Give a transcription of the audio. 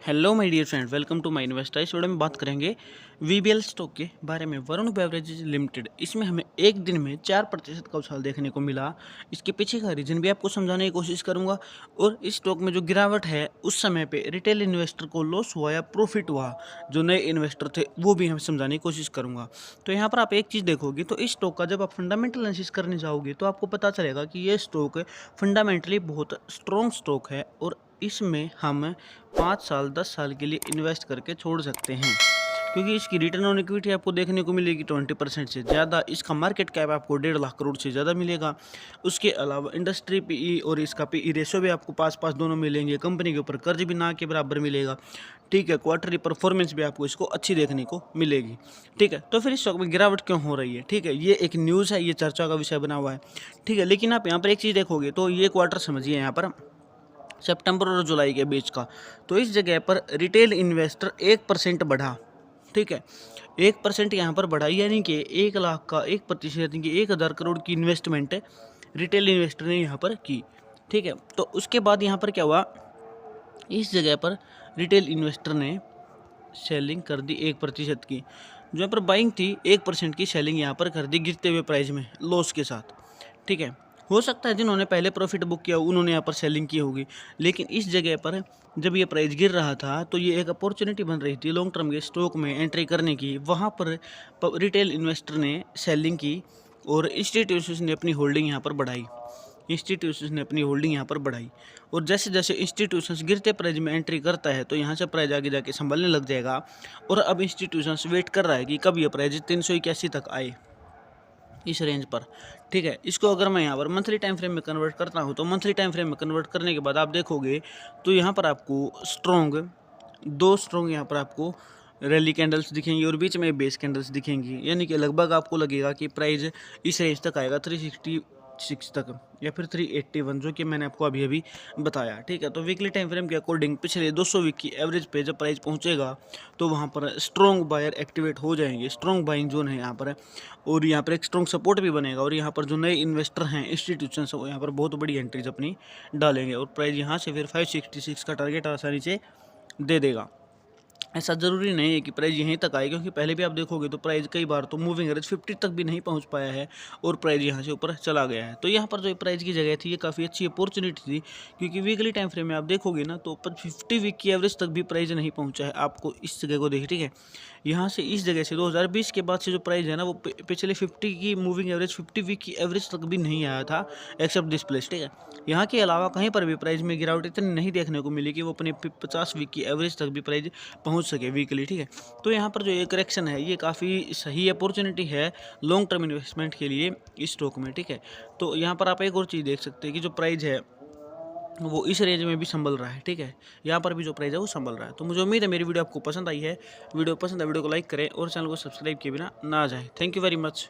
Hello my dear friend, welcome to my investor. इस video में बात करेंगे वीबीएल स्टॉक के बारे में। वरुण बेवरेजेज लिमिटेड, इसमें हमें एक दिन में 4% का उछाल देखने को मिला। इसके पीछे का रीजन भी आपको समझाने की कोशिश करूंगा। और इस स्टॉक में जो गिरावट है, उस समय पे रिटेल इन्वेस्टर को लॉस हुआ या प्रॉफिट हुआ, जो नए इन्वेस्टर थे, वो भी हम समझाने की कोशिश करूंगा। तो यहाँ पर आप एक चीज़ देखोगे, तो इस स्टॉक का जब आप फंडामेंटल एनालिसिस करने जाओगे तो आपको पता चलेगा कि ये स्टॉक फंडामेंटली बहुत स्ट्रॉन्ग स्टॉक है और इसमें हम 5 साल 10 साल के लिए इन्वेस्ट करके छोड़ सकते हैं, क्योंकि इसकी रिटर्न ऑन इक्विटी आपको देखने को मिलेगी 20% से ज़्यादा। इसका मार्केट कैप आपको 1.5 लाख करोड़ से ज़्यादा मिलेगा। उसके अलावा इंडस्ट्री पीई और इसका पीई रेशो भी आपको 5-5 दोनों मिलेंगे। कंपनी के ऊपर कर्ज भी ना के बराबर मिलेगा। ठीक है, क्वार्टरली परफॉर्मेंस भी आपको इसको अच्छी देखने को मिलेगी। ठीक है, तो फिर इस स्टॉक में गिरावट क्यों हो रही है? ठीक है, ये एक न्यूज़ है, ये चर्चा का विषय बना हुआ है। ठीक है, लेकिन आप यहाँ पर एक चीज़ देखोगे तो ये क्वार्टर समझिए, यहाँ पर सितंबर और जुलाई के बीच का, तो इस जगह पर रिटेल इन्वेस्टर 1% बढ़ा। ठीक है, 1% यहाँ पर बढ़ा, यानी कि 1 लाख का 1%, यानी कि 1000 करोड़ की इन्वेस्टमेंट रिटेल इन्वेस्टर ने यहाँ पर की। ठीक है, तो उसके बाद यहाँ पर क्या हुआ, इस जगह पर रिटेल इन्वेस्टर ने सेलिंग कर दी 1% की। जो यहाँ पर बाइंग थी, 1% की सेलिंग यहाँ पर कर दी गिरते हुए प्राइस में, लॉस के साथ। ठीक है, हो सकता है जिन्होंने पहले प्रॉफिट बुक किया उन्होंने यहाँ पर सेलिंग की होगी, लेकिन इस जगह पर जब ये प्राइस गिर रहा था तो ये एक अपॉर्चुनिटी बन रही थी लॉन्ग टर्म के स्टॉक में एंट्री करने की। वहाँ पर रिटेल इन्वेस्टर ने सेलिंग की और इंस्टीट्यूशन ने अपनी होल्डिंग यहाँ पर बढ़ाई। और जैसे जैसे इंस्टीट्यूशंस गिरते प्राइस में एंट्री करता है तो यहाँ से प्राइस आगे जाके संभलने लग जाएगा। और अब इंस्टीट्यूशंस वेट कर रहा है कि कब ये प्राइस 381 तक आए, इस रेंज पर। ठीक है, इसको अगर मैं यहाँ पर मंथली टाइम फ्रेम में कन्वर्ट करता हूँ, तो मंथली टाइम फ्रेम में कन्वर्ट करने के बाद आप देखोगे तो यहाँ पर आपको दो स्ट्रॉन्ग यहाँ पर आपको रैली कैंडल्स दिखेंगी और बीच में बेस कैंडल्स दिखेंगी, यानी कि लगभग आपको लगेगा कि प्राइस इस रेंज तक आएगा 366 तक या फिर 381, जो कि मैंने आपको अभी अभी बताया। ठीक है, तो वीकली टाइम फ्रेम के अकॉर्डिंग पिछले 200 वीक की एवरेज पे जब प्राइस पहुंचेगा तो वहां पर स्ट्रॉन्ग बायर एक्टिवेट हो जाएंगे, स्ट्रॉन्ग बाइंग जोन है यहाँ पर। और यहाँ पर एक स्ट्रॉन्ग सपोर्ट भी बनेगा और यहाँ पर जो नए इन्वेस्टर हैं, इंस्टीट्यूशन, वो यहाँ पर बहुत बड़ी एंट्रीज अपनी डालेंगे और प्राइस यहाँ से फिर 566 का टारगेट आसानी से दे देगा। ऐसा ज़रूरी नहीं है कि प्राइस यहीं तक आए, क्योंकि पहले भी आप देखोगे तो प्राइस कई बार तो मूविंग एवरेज 50 तक भी नहीं पहुंच पाया है और प्राइस यहां से ऊपर चला गया है। तो यहां पर जो प्राइस की जगह थी, ये काफ़ी अच्छी अपॉर्चुनिटी थी, क्योंकि वीकली टाइम फ्रेम में आप देखोगे ना तो 50 वीक की एवरेज तक भी प्राइस नहीं पहुँचा है। आपको इस जगह को देखिए, ठीक है, यहाँ से इस जगह से 2020 के बाद से जो प्राइस है ना, वो पिछले 50 की मूविंग एवरेज 50 वीक की एवरेज तक भी नहीं आया था, एक्सेप्ट दिस प्लेस। ठीक है, यहाँ के अलावा कहीं पर भी प्राइस में गिरावट इतनी नहीं देखने को मिली कि वो अपने 50 वीक की एवरेज तक भी प्राइस पहुँच सके वीकली। ठीक है, तो यहाँ पर जो ये करेक्शन है, ये काफ़ी सही अपॉर्चुनिटी है लॉन्ग टर्म इन्वेस्टमेंट के लिए इस स्टॉक में। ठीक है, तो यहाँ पर आप एक और चीज़ देख सकते हैं कि जो प्राइस है वो इस रेंज में भी संभल रहा है। ठीक है, यहाँ पर भी जो प्राइस है वो संभल रहा है। तो मुझे उम्मीद है मेरी वीडियो आपको पसंद आई है। वीडियो पसंद है, वीडियो को लाइक करें और चैनल को सब्सक्राइब किए बिना ना जाए। Thank you very much.